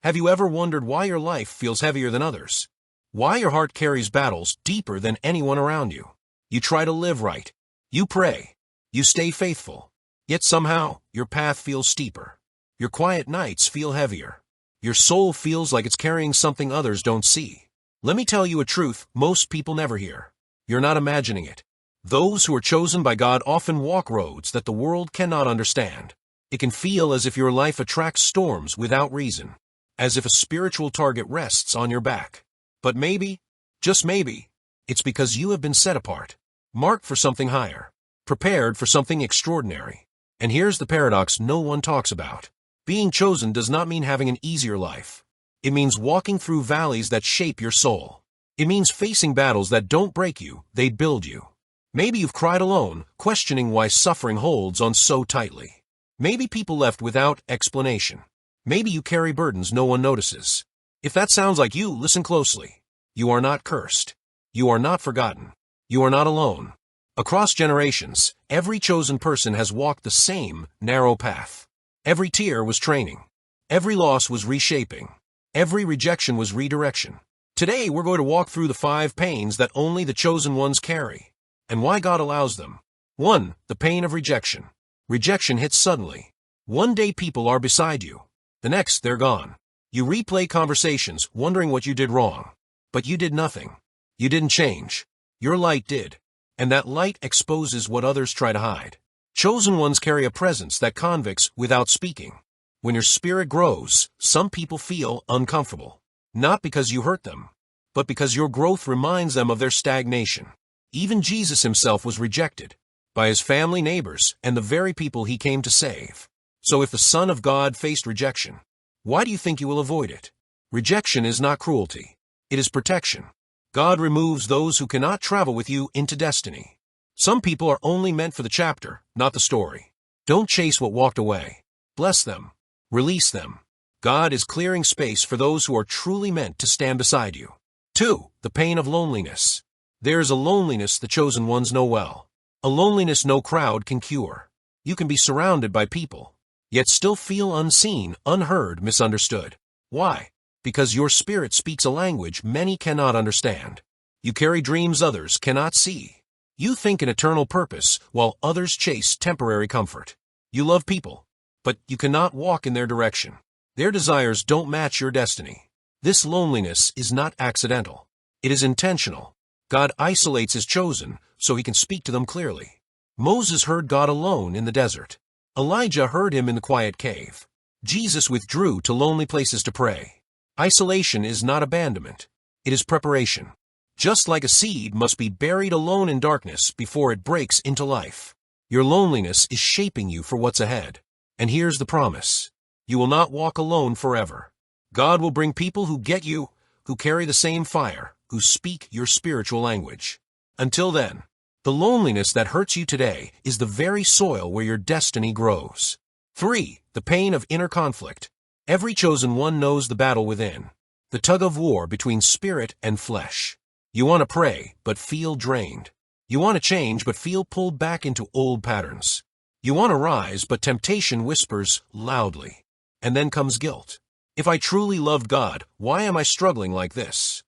Have you ever wondered why your life feels heavier than others? Why your heart carries battles deeper than anyone around you? You try to live right. You pray. You stay faithful. Yet somehow, your path feels steeper. Your quiet nights feel heavier. Your soul feels like it's carrying something others don't see. Let me tell you a truth most people never hear. You're not imagining it. Those who are chosen by God often walk roads that the world cannot understand. It can feel as if your life attracts storms without reason, as if a spiritual target rests on your back. But maybe, just maybe, it's because you have been set apart, marked for something higher, prepared for something extraordinary. And here's the paradox no one talks about. Being chosen does not mean having an easier life. It means walking through valleys that shape your soul. It means facing battles that don't break you, they build you. Maybe you've cried alone, questioning why suffering holds on so tightly. Maybe people left without explanation. Maybe you carry burdens no one notices. If that sounds like you, listen closely. You are not cursed. You are not forgotten. You are not alone. Across generations, every chosen person has walked the same narrow path. Every tear was training. Every loss was reshaping. Every rejection was redirection. Today, we're going to walk through the 5 pains that only the chosen ones carry, and why God allows them. 1. The pain of rejection. Rejection hits suddenly. One day people are beside you. The next, they're gone. You replay conversations, wondering what you did wrong. But you did nothing. You didn't change. Your light did. And that light exposes what others try to hide. Chosen ones carry a presence that convicts without speaking. When your spirit grows, some people feel uncomfortable. Not because you hurt them, but because your growth reminds them of their stagnation. Even Jesus himself was rejected by his family, neighbors, and the very people he came to save. So if the Son of God faced rejection, why do you think you will avoid it? Rejection is not cruelty. It is protection. God removes those who cannot travel with you into destiny. Some people are only meant for the chapter, not the story. Don't chase what walked away. Bless them. Release them. God is clearing space for those who are truly meant to stand beside you. 2. The pain of loneliness. There is a loneliness the chosen ones know well. A loneliness no crowd can cure. You can be surrounded by people, yet still feel unseen, unheard, misunderstood. Why? Because your spirit speaks a language many cannot understand. You carry dreams others cannot see. You think an eternal purpose, while others chase temporary comfort. You love people, but you cannot walk in their direction. Their desires don't match your destiny. This loneliness is not accidental. It is intentional. God isolates his chosen so he can speak to them clearly. Moses heard God alone in the desert. Elijah heard him in the quiet cave. Jesus withdrew to lonely places to pray. Isolation is not abandonment. It is preparation. Just like a seed must be buried alone in darkness before it breaks into life. Your loneliness is shaping you for what's ahead. And here's the promise. You will not walk alone forever. God will bring people who get you, who carry the same fire, who speak your spiritual language. Until then, the loneliness that hurts you today is the very soil where your destiny grows. 3. The pain of inner conflict. Every chosen one knows the battle within, the tug of war between spirit and flesh. You want to pray, but feel drained. You want to change, but feel pulled back into old patterns. You want to rise, but temptation whispers loudly. And then comes guilt. If I truly loved God, why am I struggling like this?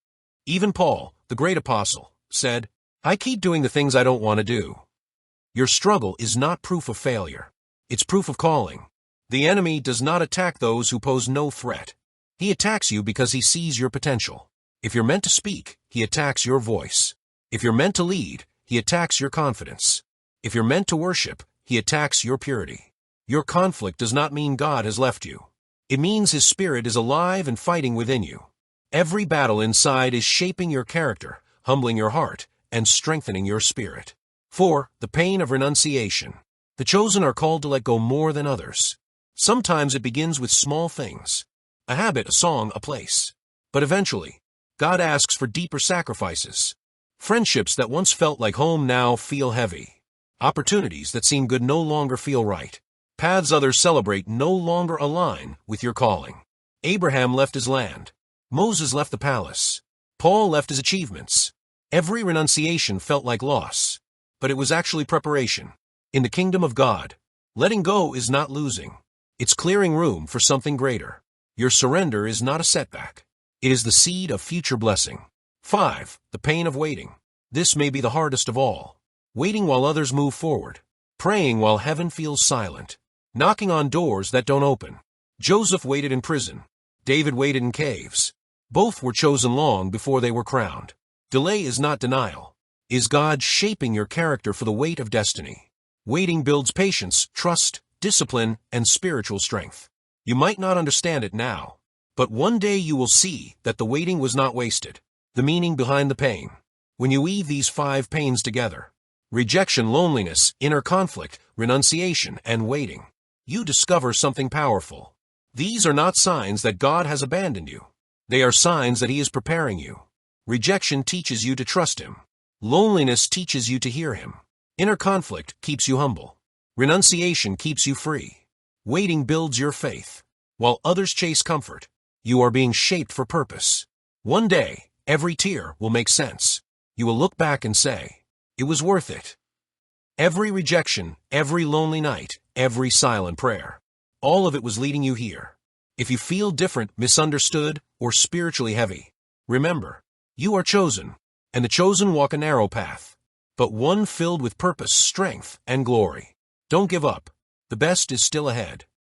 Even Paul, the great apostle, said, I keep doing the things I don't want to do. Your struggle is not proof of failure. It's proof of calling. The enemy does not attack those who pose no threat. He attacks you because he sees your potential. If you're meant to speak, he attacks your voice. If you're meant to lead, he attacks your confidence. If you're meant to worship, he attacks your purity. Your conflict does not mean God has left you. It means his spirit is alive and fighting within you. Every battle inside is shaping your character, humbling your heart, and strengthening your spirit. 4. The pain of renunciation. The chosen are called to let go more than others. Sometimes it begins with small things. A habit, a song, a place. But eventually, God asks for deeper sacrifices. Friendships that once felt like home now feel heavy. Opportunities that seem good no longer feel right. Paths others celebrate no longer align with your calling. Abraham left his land. Moses left the palace. Paul left his achievements. Every renunciation felt like loss, but it was actually preparation. In the kingdom of God, letting go is not losing. It's clearing room for something greater. Your surrender is not a setback. It is the seed of future blessing. 5. The pain of waiting. This may be the hardest of all. Waiting while others move forward. Praying while heaven feels silent. Knocking on doors that don't open. Joseph waited in prison. David waited in caves. Both were chosen long before they were crowned. Delay is not denial. Is God shaping your character for the weight of destiny? Waiting builds patience, trust, discipline, and spiritual strength. You might not understand it now, but one day you will see that the waiting was not wasted. The meaning behind the pain. When you weave these 5 pains together, rejection, loneliness, inner conflict, renunciation, and waiting, you discover something powerful. These are not signs that God has abandoned you. They are signs that He is preparing you. Rejection teaches you to trust Him. Loneliness teaches you to hear Him. Inner conflict keeps you humble. Renunciation keeps you free. Waiting builds your faith. While others chase comfort, you are being shaped for purpose. One day, every tear will make sense. You will look back and say, it was worth it. Every rejection, every lonely night, every silent prayer, all of it was leading you here. If you feel different, misunderstood, or spiritually heavy, remember, you are chosen, and the chosen walk a narrow path, but one filled with purpose, strength, and glory. Don't give up. The best is still ahead.